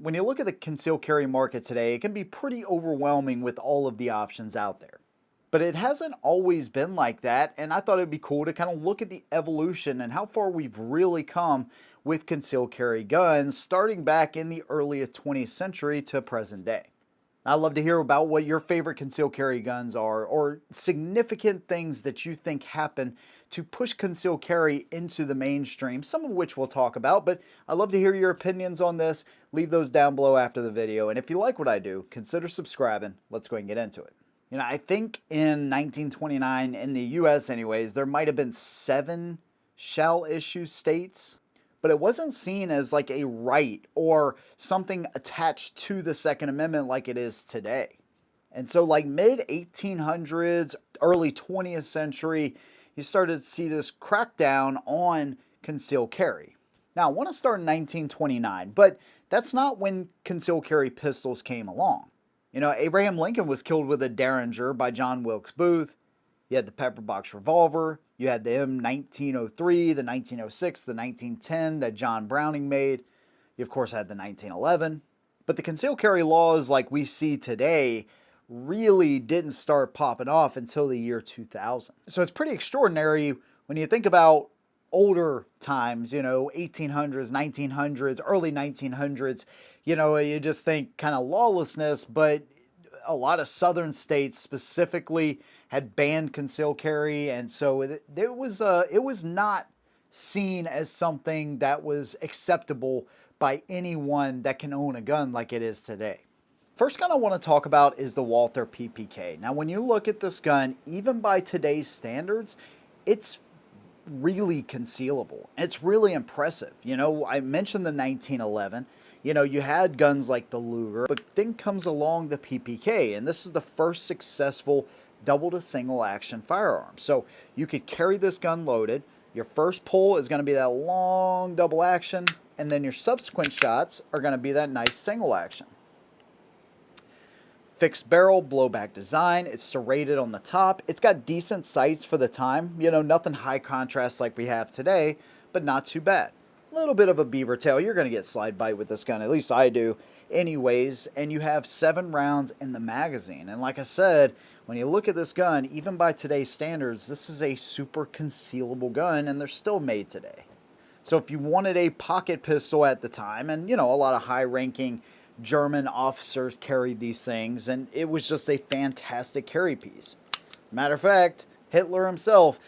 when you look at the concealed carry market today, it can be pretty overwhelming with all of the options out there. But it hasn't always been like that, and I thought it'd be cool to kind of look at the evolution and how far we've really come with concealed carry guns, starting back in the early 20th century to present day. I'd love to hear about what your favorite concealed carry guns are, or significant things that you think happen to push concealed carry into the mainstream, some of which we'll talk about, but I'd love to hear your opinions on this. Leave those down below after the video, and if you like what I do, consider subscribing. Let's go and get into it. I think in 1929, in the US anyways, there might have been 7 shall issue states, but it wasn't seen as like a right or something attached to the Second Amendment like it is today. And so like mid 1800s, early 20th century, you started to see this crackdown on concealed carry. Now I want to start in 1929, but that's not when concealed carry pistols came along. Abraham Lincoln was killed with a Derringer by John Wilkes Booth. You had the pepperbox revolver. You had the M1903, the 1906, the 1910 that John Browning made. You, of course, had the 1911. But the concealed carry laws like we see today really didn't start popping off until the year 2000. So it's pretty extraordinary when you think about older times, 1800s, 1900s, early 1900s, you just think kind of lawlessness, but a lot of southern states specifically had banned concealed carry, and so it was not seen as something that was acceptable by anyone that can own a gun like it is today. First gun I want to talk about is the Walther PPK. Now when you look at this gun, even by today's standards, it's really concealable. It's really impressive. I mentioned the 1911. You had guns like the Luger, but then comes along the PPK, and this is the first successful double to single action firearm. So you could carry this gun loaded. Your first pull is going to be that long double action, and then your subsequent shots are going to be that nice single action. Fixed barrel, blowback design. It's serrated on the top. It's got decent sights for the time. Nothing high contrast like we have today, but not too bad. A little bit of a beaver tail. You're going to get slide bite with this gun, at least I do anyways. And you have 7 rounds in the magazine. And like I said, when you look at this gun, even by today's standards, this is a super concealable gun, and they're still made today. So if you wanted a pocket pistol at the time, and a lot of high-ranking German officers carried these things, and it was just a fantastic carry piece. Matter of fact, Hitler himself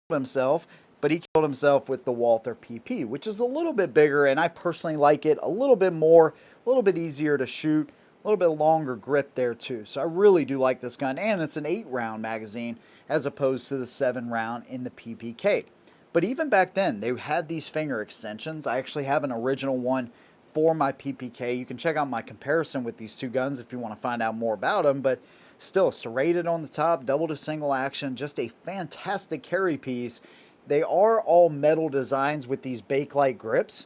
killed himself, but he killed himself with the Walther PP, which is a little bit bigger, and I personally like it a little bit more, a little bit easier to shoot, a little bit longer grip there too. So I really do like this gun, and it's an 8-round magazine as opposed to the 7-round in the PPK. But even back then, they had these finger extensions. I actually have an original one for my PPK. You can check out my comparison with these two guns if you want to find out more about them, but still serrated on the top, double to single action, just a fantastic carry piece. They are all metal designs with these Bakelite grips,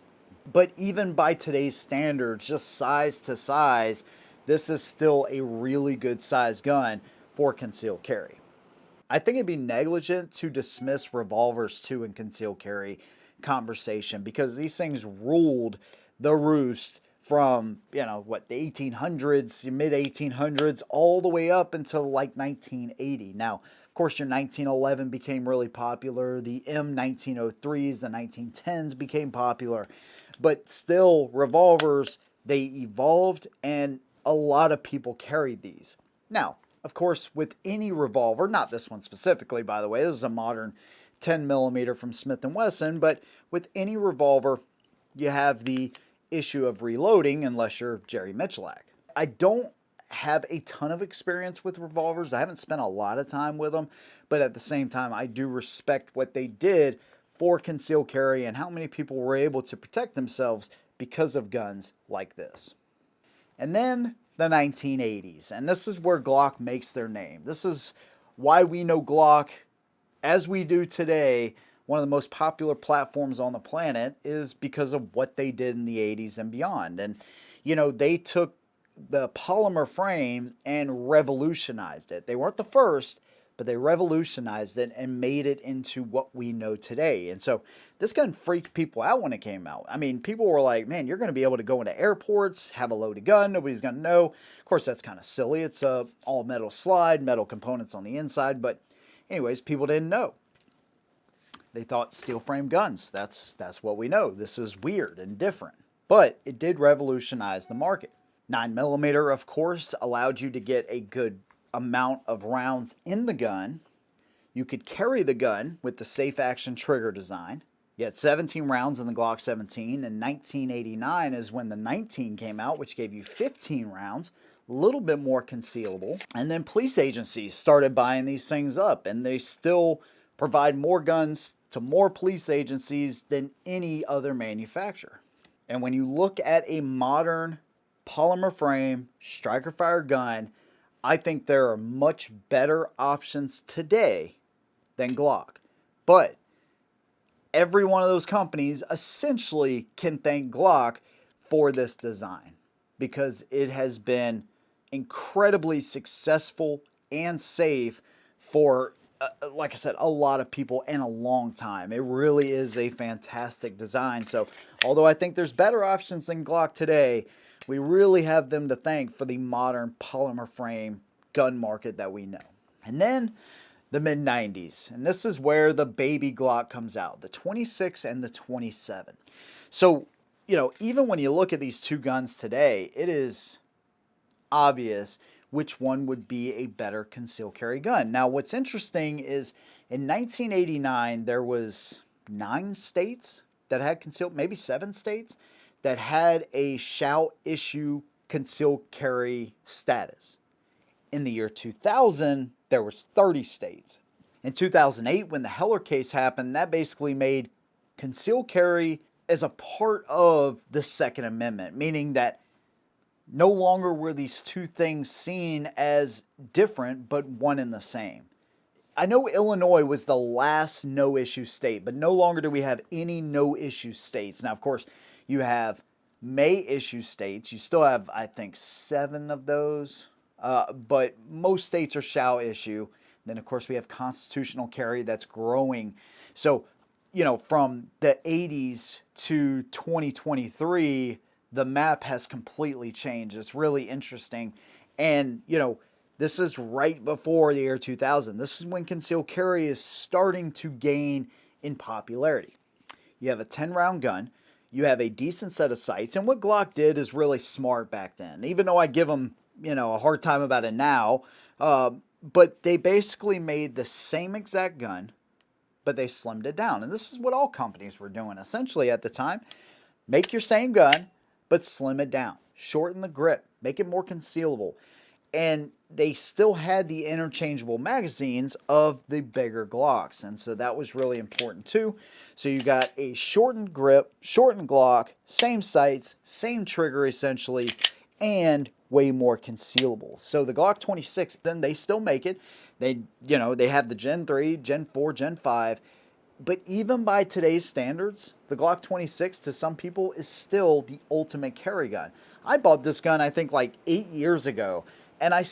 but even by today's standards, just size to size, this is still a really good size gun for concealed carry. I think it'd be negligent to dismiss revolvers too in concealed carry conversation, because these things ruled the roost from, the 1800s, mid 1800s, all the way up until like 1980. Now, of course, your 1911 became really popular. The M1903s, the 1910s became popular. But still, revolvers, they evolved, and a lot of people carried these. Now, of course, with any revolver, not this one specifically, by the way, this is a modern 10 millimeter from Smith & Wesson, but with any revolver, you have the issue of reloading unless you're Jerry Michalak. I don't have a ton of experience with revolvers. I haven't spent a lot of time with them, but at the same time, I do respect what they did for concealed carry and how many people were able to protect themselves because of guns like this. And then the 1980s, and this is where Glock makes their name. This is why we know Glock as we do today. One of the most popular platforms on the planet is because of what they did in the 80s and beyond. And, they took the polymer frame and revolutionized it. They weren't the first, but they revolutionized it and made it into what we know today. And so this gun freaked people out when it came out. I mean, people were like, man, you're going to be able to go into airports, have a loaded gun, nobody's going to know. Of course, that's kind of silly. It's a all metal slide, metal components on the inside, but anyways, people didn't know. They thought steel frame guns, that's what we know. This is weird and different. But it did revolutionize the market. 9mm, of course, allowed you to get a good amount of rounds in the gun. You could carry the gun with the safe action trigger design. You had 17 rounds in the Glock 17, and 1989 is when the 19 came out, which gave you 15 rounds, a little bit more concealable. And then police agencies started buying these things up, and they still provide more guns to more police agencies than any other manufacturer. And when you look at a modern polymer frame striker fire gun, I think there are much better options today than Glock. But every one of those companies essentially can thank Glock for this design because it has been incredibly successful and safe for, like I said, a lot of people in a long time. It really is a fantastic design. So although I think there's better options than Glock today, we really have them to thank for the modern polymer frame gun market that we know. And then the mid-90s, and this is where the baby Glock comes out, the 26 and the 27. So, you know, even when you look at these two guns today, it is obvious which one would be a better concealed carry gun. Now, what's interesting is in 1989, there was 9 states that had concealed, maybe 7 states, that had a shall issue concealed carry status. In the year 2000, there was 30 states. In 2008, when the Heller case happened, that basically made concealed carry as a part of the Second Amendment, meaning that no longer were these two things seen as different, but one and the same. I know Illinois was the last no-issue state, but no longer do we have any no-issue states. Now, of course, you have may-issue states. You still have, I think, 7 of those, but most states are shall issue. Then, of course, we have constitutional carry that's growing. So, you know, from the 80s to 2023, the map has completely changed. It's really interesting. And, you know, this is right before the year 2000. This is when concealed carry is starting to gain in popularity. You have a 10-round gun. You have a decent set of sights. And what Glock did is really smart back then. Even though I give them, you know, a hard time about it now, but they basically made the same exact gun, but they slimmed it down. And this is what all companies were doing essentially at the time. Make your same gun, but slim it down. Shorten the grip. Make it more concealable. And they still had the interchangeable magazines of the bigger Glocks. And so that was really important too. So you got a shortened grip, shortened Glock, same sights, same trigger essentially, and way more concealable. So the Glock 26, then they still make it. They, you know, they have the Gen 3, Gen 4, Gen 5. But even by today's standards, the Glock 26 to some people is still the ultimate carry gun. I bought this gun, I think, like 8 years ago. And I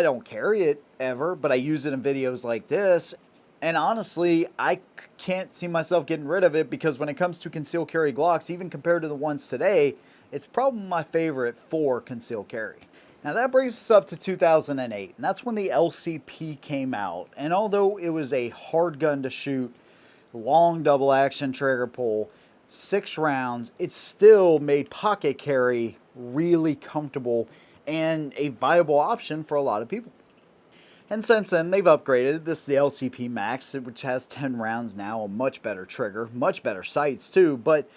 don't carry it ever, but I use it in videos like this. And honestly, I can't see myself getting rid of it because when it comes to concealed carry Glocks, even compared to the ones today, it's probably my favorite for concealed carry. Now that brings us up to 2008, and that's when the LCP came out. And although it was a hard gun to shoot, long double action trigger pull, 6 rounds, it still made pocket carry really comfortable and a viable option for a lot of people. And since then, they've upgraded. This is the LCP Max, which has 10 rounds now, a much better trigger, much better sights too. But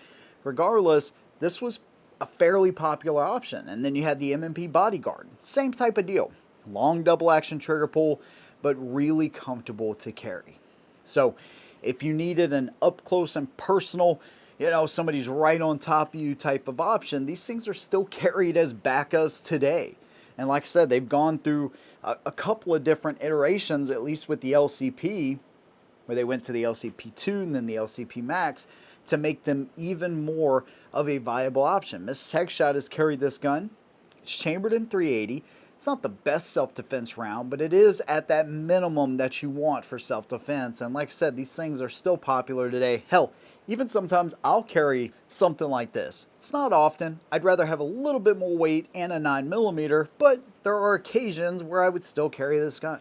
regardless, this was a fairly popular option. And then you had the M&P Bodyguard. Same type of deal. Long double action trigger pull, but really comfortable to carry. So if you needed an up close and personal, you know, somebody's right on top of you type of option, these things are still carried as backups today. And like I said, they've gone through a couple of different iterations, at least with the LCP, where they went to the LCP2 and then the LCP Max, to make them even more of a viable option. Mrs. Headshot has carried this gun. It's chambered in .380, It's not the best self-defense round, but it is at that minimum that you want for self-defense. And like I said, these things are still popular today. Hell, even sometimes I'll carry something like this. It's not often. I'd rather have a little bit more weight and a 9mm, but there are occasions where I would still carry this gun.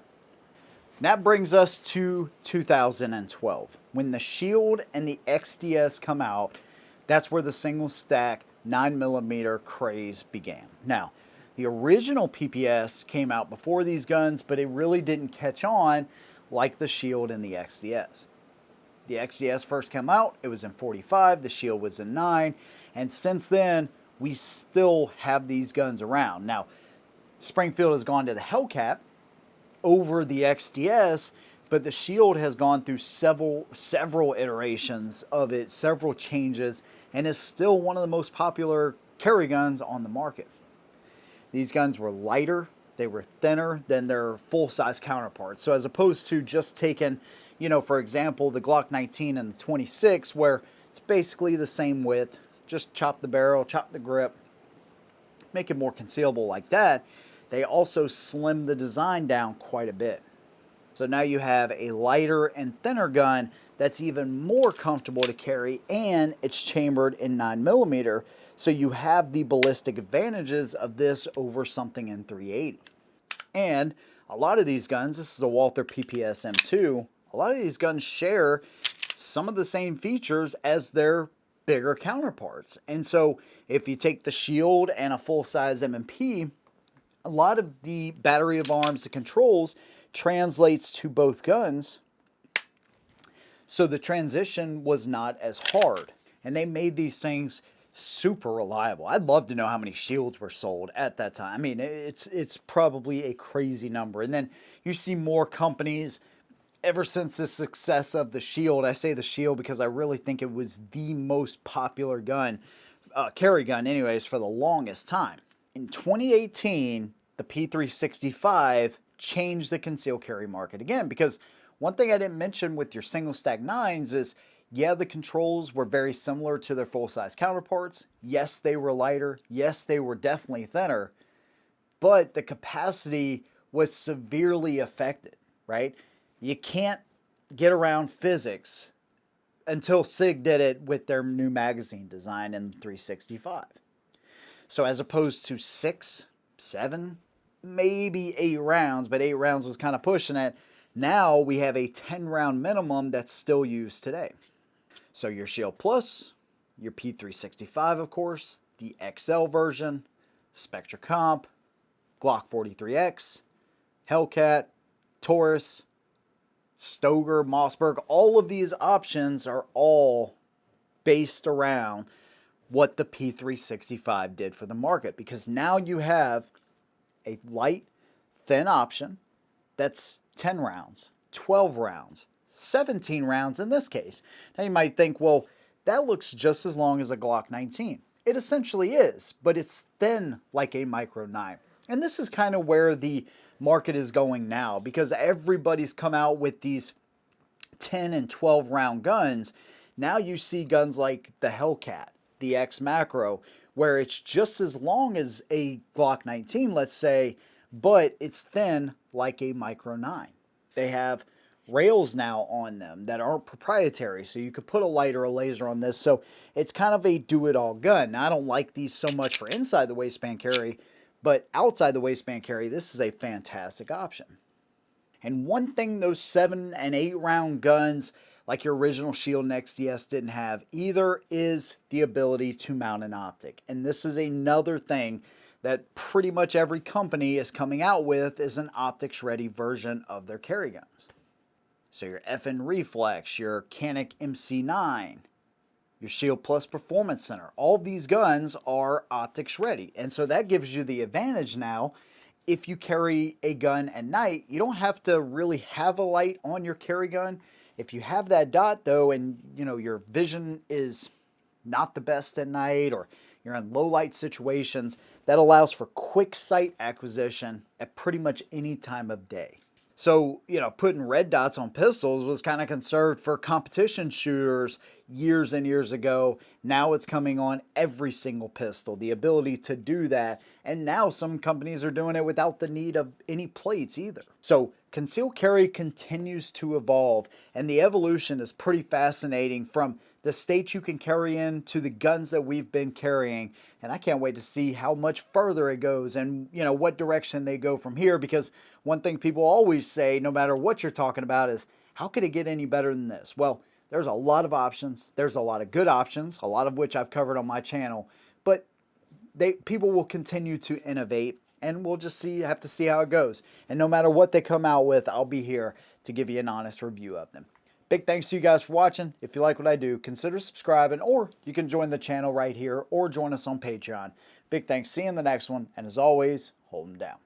That brings us to 2012. When the Shield and the XDS come out, that's where the single stack 9mm craze began. Now, the original PPS came out before these guns, but it really didn't catch on like the Shield and the XDS. The XDS first came out, it was in 45, the Shield was in 9, and since then, we still have these guns around. Now, Springfield has gone to the Hellcat over the XDS, but the Shield has gone through several iterations of it, several changes, and is still one of the most popular carry guns on the market. These guns were lighter, they were thinner than their full-size counterparts. So as opposed to just taking, for example, the Glock 19 and the 26, where it's basically the same width, just chop the barrel, chop the grip, make it more concealable like that, they also slimmed the design down quite a bit. So now you have a lighter and thinner gun that's even more comfortable to carry, and it's chambered in 9mm, so you have the ballistic advantages of this over something in 380. And a lot of these guns, this is a Walther PPK M2, a lot of these guns share some of the same features as their bigger counterparts. And so if you take the Shield and a full-size M&P, a lot of the battery of arms, the controls, translates to both guns. So the transition was not as hard. And they made these things super reliable. I'd love to know how many Shields were sold at that time. I mean, it's probably a crazy number. And then you see more companies, ever since the success of the Shield, I say the Shield because I really think it was the most popular gun, carry gun anyways, for the longest time. In 2018, the P365 changed the concealed carry market again, because one thing I didn't mention with your single stack 9s is, yeah, the controls were very similar to their full-size counterparts. Yes, they were lighter. Yes, they were definitely thinner. But the capacity was severely affected, right? You can't get around physics until SIG did it with their new magazine design in 365. So as opposed to 6, 7, maybe 8 rounds, but 8 rounds was kind of pushing it, now we have a 10-round minimum that's still used today. So your Shield Plus, your P365, of course, the XL version, Spectra Comp, Glock 43X, Hellcat, Taurus, Stoeger, Mossberg, all of these options are all based around what the P365 did for the market, because now you have a light, thin option that's 10 rounds, 12 rounds, 17 rounds in this case. Now you might think, well, that looks just as long as a Glock 19. It essentially is, but it's thin like a Micro 9. And this is kind of where the market is going now, because everybody's come out with these 10 and 12 round guns. Now you see guns like the Hellcat, the X Macro, where it's just as long as a Glock 19, let's say, but it's thin like a Micro 9. They have rails now on them that aren't proprietary, so you could put a light or a laser on this. So it's kind of a do-it-all gun. Now, I don't like these so much for inside the waistband carry, but outside the waistband carry, this is a fantastic option. And one thing those 7 and 8 round guns like your original Shield and XDS didn't have either is the ability to mount an optic. And this is another thing that pretty much every company is coming out with, is an optics ready version of their carry guns. So your FN Reflex, your Canik MC9, your Shield Plus Performance Center, all of these guns are optics ready. And so that gives you the advantage now. If you carry a gun at night, you don't have to really have a light on your carry gun. If you have that dot though, and your vision is not the best at night, or you're in low light situations, that allows for quick sight acquisition at pretty much any time of day. So, putting red dots on pistols was kind of conserved for competition shooters years and years ago. Now it's coming on every single pistol, the ability to do that. And now some companies are doing it without the need of any plates either. So, concealed carry continues to evolve, and the evolution is pretty fascinating from the states you can carry in to the guns that we've been carrying. And I can't wait to see how much further it goes and, what direction they go from here, because one thing people always say, no matter what you're talking about, is how could it get any better than this? Well, there's a lot of options. There's a lot of good options, a lot of which I've covered on my channel, but people will continue to innovate, and we'll just have to see how it goes. And no matter what they come out with, I'll be here to give you an honest review of them. Big thanks to you guys for watching. If you like what I do, consider subscribing, or you can join the channel right here or join us on Patreon. Big thanks. See you in the next one. And as always, hold them down.